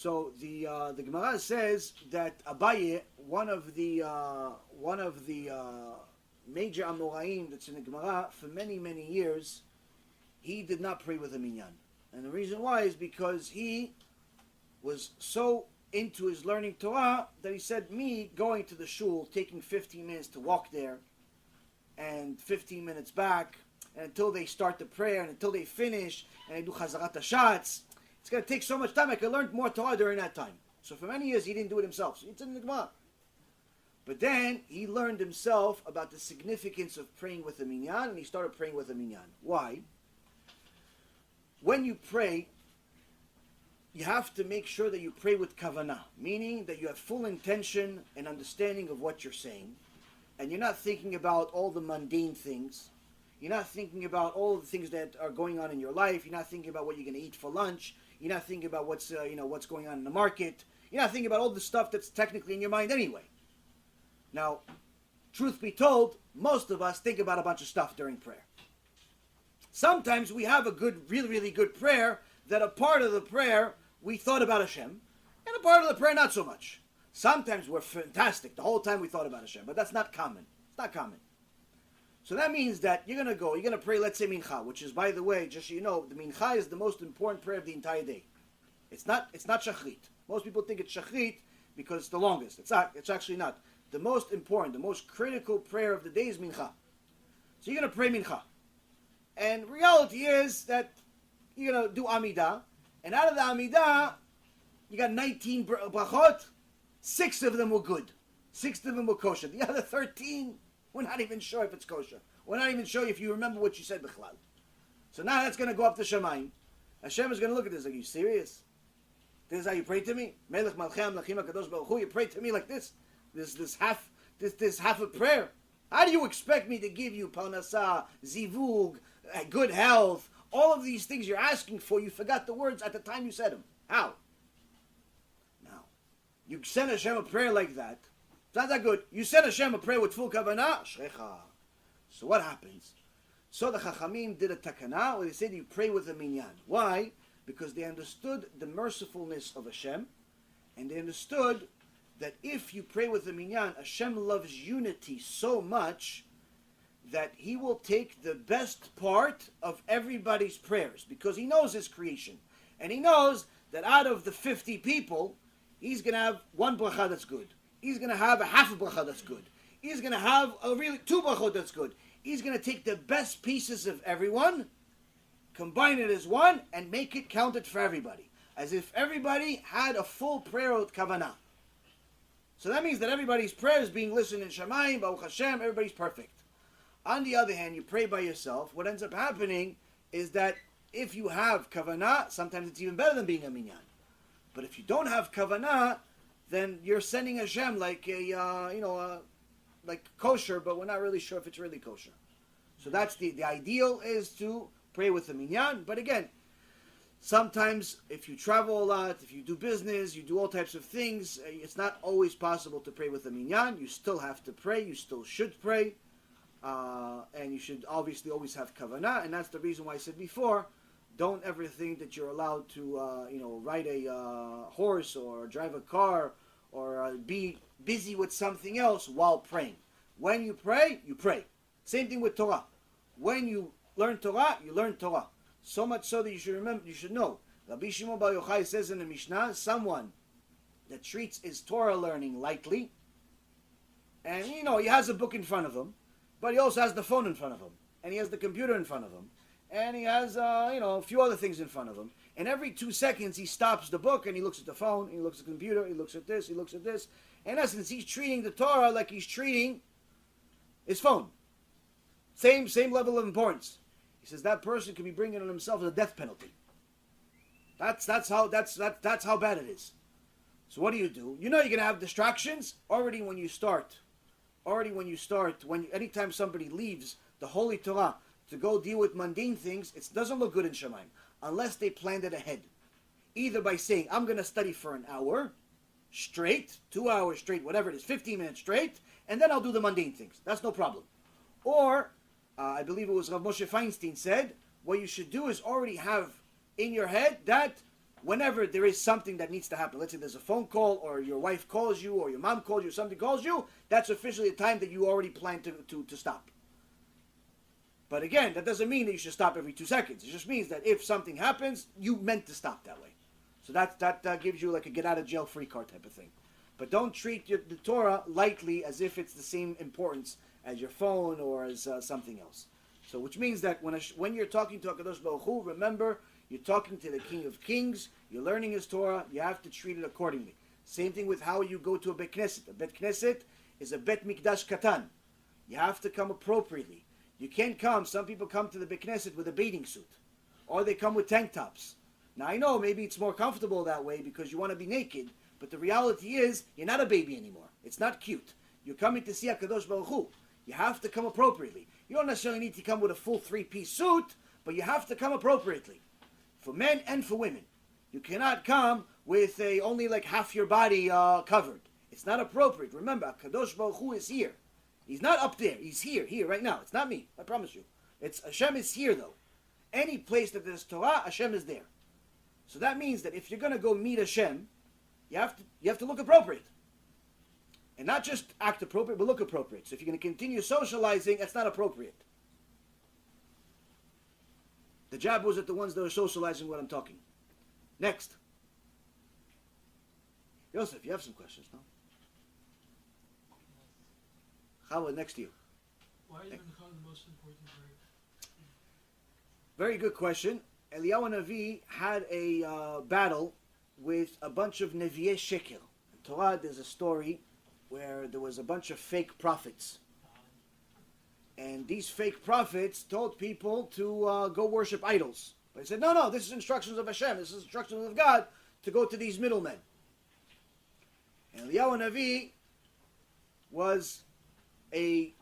So the Gemara says that Abaye, one of the major Amoraim that's in the Gemara, for many years, he did not pray with a minyan, and the reason why is because he was so into his learning Torah that he said, me going to the shul, taking 15 minutes to walk there, and 15 minutes back, and until they start the prayer, and until they finish, and they do Chazarat HaShatz, it's going to take so much time, I could learn more Torah during that time. So for many years, he didn't do it himself. So it's in the Gemara. But then, he learned himself about the significance of praying with a minyan, and he started praying with a minyan. Why? When you pray, you have to make sure that you pray with kavanah, meaning that you have full intention and understanding of what you're saying, and you're not thinking about all the mundane things. You're not thinking about all the things that are going on in your life. You're not thinking about what you're going to eat for lunch. You're not thinking about what's going on in the market. You're not thinking about all the stuff that's technically in your mind anyway. Now, truth be told, most of us think about a bunch of stuff during prayer. Sometimes we have a good, really good prayer that a part of the prayer we thought about Hashem, and a part of the prayer not so much. Sometimes we're fantastic the whole time we thought about Hashem, but that's not common. It's not common. So that means that you're going to pray, let's say Mincha, which is, by the way, just so you know, the Mincha is the most important prayer of the entire day. It's not Shachrit. Most people think it's Shachrit because it's the longest. It's not. It's actually not. The most important, the most critical prayer of the day is Mincha. So you're going to pray Mincha. And reality is that you're going to do Amidah, and out of the Amidah, you got 19 brachot, 6 of them were good. 6 of them were kosher. The other 13, we're not even sure if it's kosher. We're not even sure if you remember what you said, Bichlal. So now that's going to go up to Shamayim. Hashem is going to look at this like, are you serious? This is how you pray to me? Melech Malchem Lachim HaKadosh Baruch Hu, you pray to me like this? This half a prayer? How do you expect me to give you parnasah, zivug, good health, all of these things you're asking for? You forgot the words at the time you said them. How? Now, you send Hashem a prayer like that. It's not that good. You send Hashem a prayer with full kavanah. Shrecha. So what happens? So the Chachamim did a takana where they said you pray with a minyan. Why? Because they understood the mercifulness of Hashem, and they understood that if you pray with a minyan, Hashem loves unity so much that He will take the best part of everybody's prayers, because He knows His creation. And He knows that out of the 50 people, He's going to have one bracha that's good. He's going to have a half a bracha that's good. He's going to have a really 2 brachot that's good. He's going to take the best pieces of everyone, combine it as one, and make it counted for everybody. As if everybody had a full prayer with kavanah. So that means that everybody's prayer is being listened in Shamayim, Baruch Hashem, everybody's perfect. On the other hand, you pray by yourself, what ends up happening is that if you have kavanah, sometimes it's even better than being a minyan. But if you don't have kavanah, then you're sending Hashem like like kosher, but we're not really sure if it's really kosher. So that's the ideal is to pray with a minyan. But again, sometimes if you travel a lot, if you do business, you do all types of things, it's not always possible to pray with a minyan. You still have to pray. You still should pray. And you should obviously always have kavanah. And that's the reason why I said before, don't ever think that you're allowed to ride a horse or drive a car or be busy with something else while praying. When you pray, you pray. Same thing with Torah. When you learn Torah, you learn Torah. So much so that you should remember, you should know. Rabbi Shimon Bar Yochai says in the Mishnah, someone that treats his Torah learning lightly, and he has a book in front of him, but he also has the phone in front of him, and he has the computer in front of him, and he has a few other things in front of him. And every 2 seconds he stops the book and he looks at the phone, he looks at the computer, he looks at this, he looks at this. In essence, he's treating the Torah like he's treating his phone. Same level of importance. He says that person could be bringing on himself the death penalty. That's how bad it is. So what do? You're going to have distractions already when you start. Anytime somebody leaves the Holy Torah to go deal with mundane things, it doesn't look good in Shamayim unless they planned it ahead. Either by saying, I'm going to study for an hour straight, 2 hours straight, whatever it is, 15 minutes straight, and then I'll do the mundane things. That's no problem. Or, I believe it was Rav Moshe Feinstein said, what you should do is already have in your head that whenever there is something that needs to happen, let's say there's a phone call, or your wife calls you, or your mom calls you, or something calls you, that's officially a time that you already plan to stop. But again, that doesn't mean that you should stop every 2 seconds. It just means that if something happens, you meant to stop that way. So that gives you like a get out of jail free card type of thing. But don't treat the Torah lightly as if it's the same importance as your phone or as something else. So which means that when you're talking to HaKadosh Baruch Hu, remember, you're talking to the King of Kings, you're learning his Torah, you have to treat it accordingly. Same thing with how you go to a Bet Knesset. A Bet Knesset is a Bet Mikdash Katan. You have to come appropriately. You can't come, some people come to the Bet Knesset with a bathing suit. Or they come with tank tops. Now I know maybe it's more comfortable that way because you want to be naked, but the reality is you're not a baby anymore. It's not cute. You're coming to see HaKadosh Baruch Hu. You have to come appropriately. You don't necessarily need to come with a full 3-piece suit, but you have to come appropriately. For men and for women. You cannot come with only like half your body covered. It's not appropriate. Remember, HaKadosh Baruch Hu is here. He's not up there. He's here right now. It's not me. I promise you. Hashem is here though. Any place that there's Torah, Hashem is there. So that means that if you're going to go meet Hashem, you have to look appropriate. And not just act appropriate, but look appropriate. So if you're going to continue socializing, that's not appropriate. The jabbos are the ones that are socializing what I'm talking. Next. Yosef, you have some questions, no? Chava, next to you. Why is Mincha the most important prayer? Very good question. Eliyahu Navi had a battle with a bunch of Nevi'eh Sheker. In Torah, there's a story where there was a bunch of fake prophets. And these fake prophets told people to go worship idols. But he said, no, this is instructions of Hashem. This is instructions of God to go to these middlemen. And Eliyahu Navi was a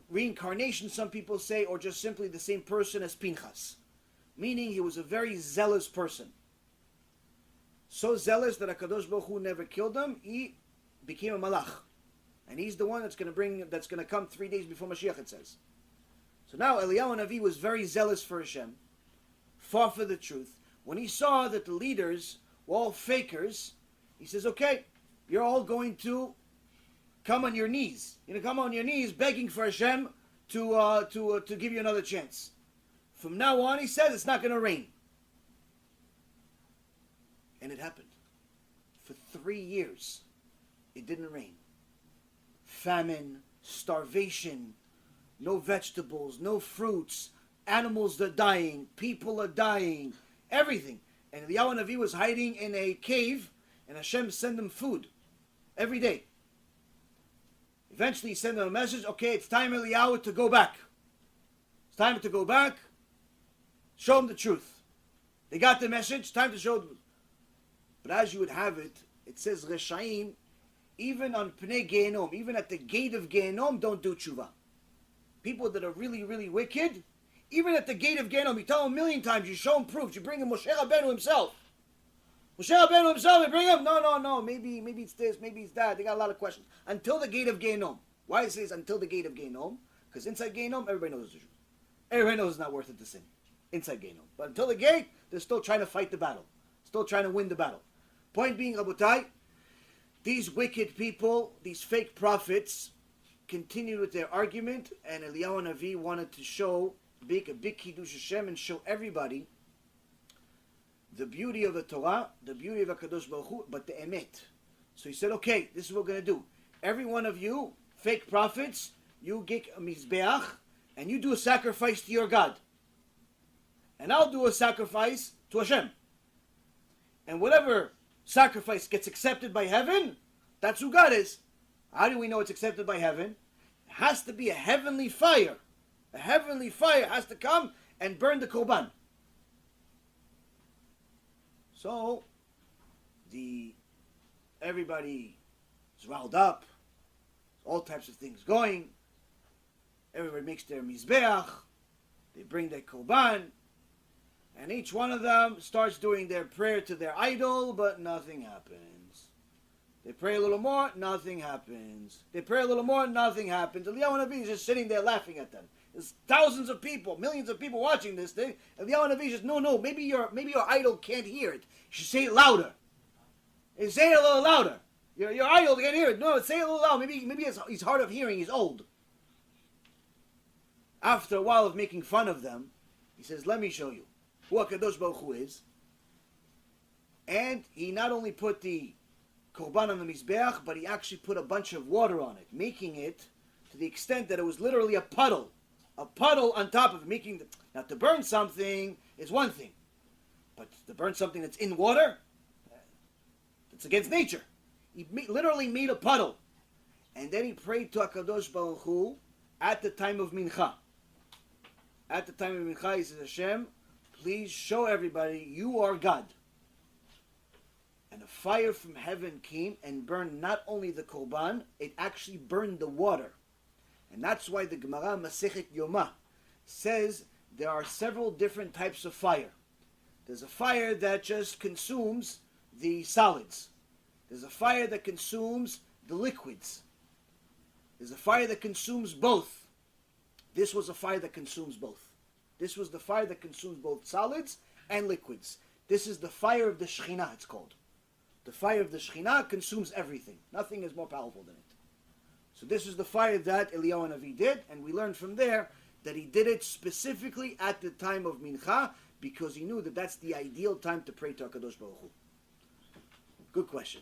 reincarnation, some people say, or just simply the same person as Pinchas. Meaning he was a very zealous person. So zealous that HaKadosh Baruch Hu never killed him, he became a malach. And he's the one that's going to come 3 days before Mashiach, it says. So now Eliyahu Navi was very zealous for Hashem, fought for the truth. When he saw that the leaders were all fakers, he says, okay, you're all going to come on your knees. You're going to come on your knees begging for Hashem to give you another chance. From now on, he says, it's not going to rain. And it happened. For 3 years, it didn't rain. Famine, starvation, no vegetables, no fruits, animals are dying, people are dying, everything. And Eliyahu Navi was hiding in a cave, and Hashem sent him food every day. Eventually he sent them a message, okay, it's time, Eliyahu, to go back. It's time to go back. Show them the truth. They got the message, time to show them. But as you would have it, it says, Reshaim, even on Pnei Gehenom, even at the gate of Gehenom, don't do tshuva. People that are really, really wicked, even at the gate of Gehenom, you tell them 1,000,000 times, you show them proof, you bring him Moshe Rabbeinu himself. Moshe Rabbeinu himself, you bring him? No, maybe it's this, maybe it's that. They got a lot of questions. Until the gate of Gehenom. Why it says until the gate of Gehenom? Because inside Gehenom, everybody knows the truth. Everybody knows it's not worth it to sin. Inside Gehenom. But until the gate, they're still trying to fight the battle. Still trying to win the battle. Point being, Rabotai, these wicked people, these fake prophets, continued with their argument, and Eliyahu Navi wanted to show a big Kiddush Hashem and show everybody the beauty of the Torah, the beauty of HaKadosh Baruch Hu, but the emet. So he said, okay, this is what we're going to do. Every one of you, fake prophets, you get a mizbeach, and you do a sacrifice to your God. And I'll do a sacrifice to Hashem. And whatever sacrifice gets accepted by heaven, that's who God is. How do we know it's accepted by heaven? It has to be a heavenly fire. A heavenly fire has to come and burn the korban. So, everybody is riled up. All types of things going. Everybody makes their mizbeach. They bring their korban. And each one of them starts doing their prayer to their idol, but nothing happens. They pray a little more, nothing happens. They pray a little more, nothing happens. Eliyahu Navi is just sitting there laughing at them. There's thousands of people, millions of people watching this thing. And the Yaron says, no, maybe your idol can't hear it. You should say it louder. And say it a little louder. Your idol can't hear it. No, say it a little louder. Maybe he's hard of hearing. He's old. After a while of making fun of them, he says, let me show you who HaKadosh Baruch Hu is. And he not only put the korban on the mizbeach, but he actually put a bunch of water on it, making it to the extent that it was literally a puddle on top of it. Now to burn something is one thing, but to burn something that's in water, it's against nature. He literally made a puddle, and then he prayed to HaKadosh Baruch Hu at the time of mincha. At the time of mincha, he says, Hashem, please show everybody you are God. And a fire from heaven came and burned not only the korban, it actually burned the water. And that's why the Gemara Masechet Yoma says there are several different types of fire. There's a fire that just consumes the solids. There's a fire that consumes the liquids. There's a fire that consumes both. This was a fire that consumes both. This was the fire that consumes both solids and liquids. This is the fire of the Shekhinah, it's called. The fire of the Shekhinah consumes everything. Nothing is more powerful than it. So this is the fire that Eliyahu Navi did, and we learned from there that he did it specifically at the time of Mincha, because he knew that that's the ideal time to pray to HaKadosh Baruch Hu. Good question.